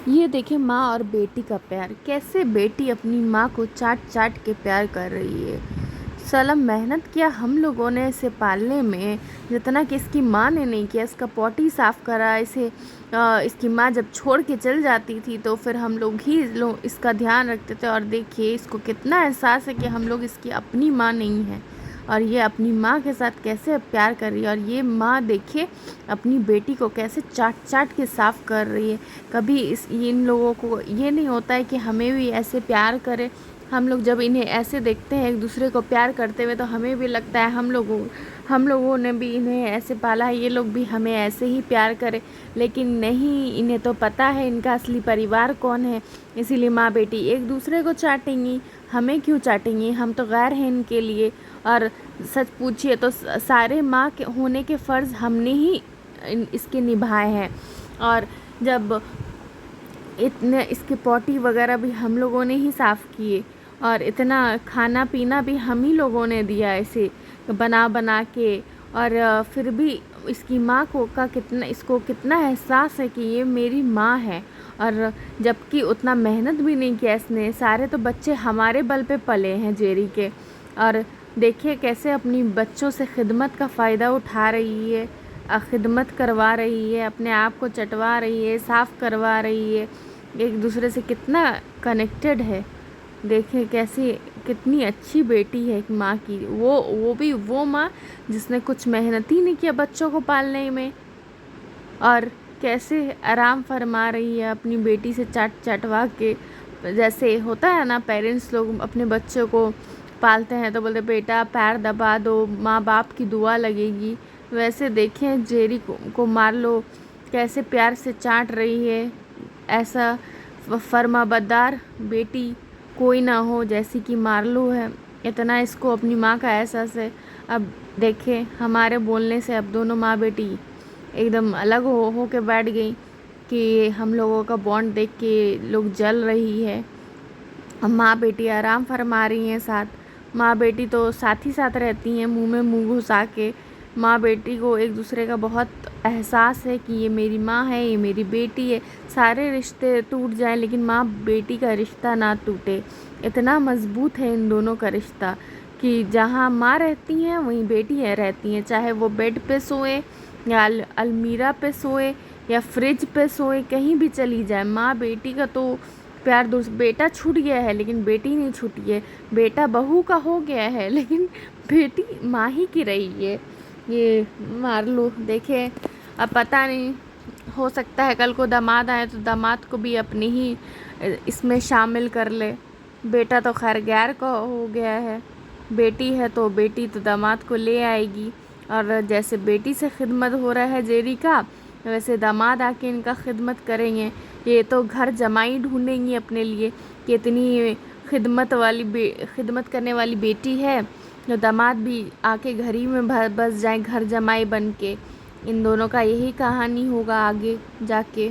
ये देखें माँ और बेटी का प्यार, कैसे बेटी अपनी माँ को चाट चाट के प्यार कर रही है। साला मेहनत किया हम लोगों ने इसे पालने में, जितना कि इसकी माँ ने नहीं किया। इसका पॉटी साफ़ करा इसे। इसकी माँ जब छोड़ के चल जाती थी तो फिर हम लोग ही इसका ध्यान रखते थे। और देखिए इसको कितना एहसास है कि हम लोग इसकी अपनी माँ नहीं है, और ये अपनी माँ के साथ कैसे प्यार कर रही है। और ये माँ देखिए अपनी बेटी को कैसे चाट चाट के साफ़ कर रही है। कभी इन लोगों को ये नहीं होता है कि हमें भी ऐसे प्यार करें। हम लोग जब इन्हें ऐसे देखते हैं एक दूसरे को प्यार करते हुए, तो हमें भी लगता है हम लोगों ने भी इन्हें ऐसे पाला है, ये लोग भी हमें ऐसे ही प्यार करें। लेकिन नहीं, इन्हें तो पता है इनका असली परिवार कौन है। इसीलिए माँ बेटी एक दूसरे को चाटेंगी। हमें क्यों चाटेंगी, हम तो गैर हैं इनके लिए। और सच पूछिए तो सारे माँ के होने के फ़र्ज़ हमने ही इसके निभाए हैं। और जब इतने इसके पॉटी वगैरह भी हम लोगों ने ही साफ़ किए, और इतना खाना पीना भी हम ही लोगों ने दिया इसे बना बना के। और फिर भी इसकी माँ इसको कितना एहसास है कि ये मेरी माँ है। और जबकि उतना मेहनत भी नहीं किया इसने। सारे तो बच्चे हमारे बल पे पले हैं जेरी के। और देखिए कैसे अपनी बच्चों से खिदमत का फ़ायदा उठा रही है, खिदमत करवा रही है, अपने आप को चटवा रही है, साफ़ करवा रही है। एक दूसरे से कितना कनेक्टेड है। देखें कैसे कितनी अच्छी बेटी है एक माँ की। वो भी वो माँ जिसने कुछ मेहनत ही नहीं किया बच्चों को पालने में, और कैसे आराम फरमा रही है अपनी बेटी से चाट चटवा के। जैसे होता है ना, पेरेंट्स लोग अपने बच्चों को पालते हैं तो बोलते बेटा पैर दबा दो, माँ बाप की दुआ लगेगी। वैसे देखें जेरी को मार्लो कैसे प्यार से चाट रही है। ऐसा फर्माबरदार बेटी कोई ना हो जैसी कि मार्लो है। इतना इसको अपनी माँ का एहसास है। अब देखें हमारे बोलने से अब दोनों माँ बेटी एकदम अलग हो के बैठ गई कि हम लोगों का बॉन्ड देख के लोग जल रही है। माँ बेटी आराम फरमा रही हैं साथ। माँ बेटी तो साथ ही साथ रहती हैं मुंह में मुंह घुसा के। माँ बेटी को एक दूसरे का बहुत एहसास है कि ये मेरी माँ है, ये मेरी बेटी है। सारे रिश्ते टूट जाएं लेकिन माँ बेटी का रिश्ता ना टूटे। इतना मज़बूत है इन दोनों का रिश्ता कि जहाँ माँ रहती हैं वहीं बेटियाँ रहती हैं। चाहे वो बेड पे सोए या अलमीरा पे सोए या फ्रिज पे सोए, कहीं भी चली जाए, माँ बेटी का तो प्यार बेटा छूट गया है लेकिन बेटी नहीं छूटी है। बेटा बहू का हो गया है लेकिन बेटी माँ ही की रही है। ये मार लो देखे। अब पता नहीं, हो सकता है कल को दामाद आए तो दामाद को भी अपनी ही इसमें शामिल कर ले। बेटा तो खैर गैर का हो गया है, बेटी है तो बेटी तो दामाद को ले आएगी। और जैसे बेटी से खिदमत हो रहा है जेरी का, वैसे दामाद आके इनका खिदमत करेंगे। ये तो घर जमाई ढूंढेंगी अपने लिए कि इतनी खिदमत करने वाली बेटी है, तो दामाद भी आके घर ही में बस जाए घर जमाई बन के। इन दोनों का यही कहानी होगा आगे जाके।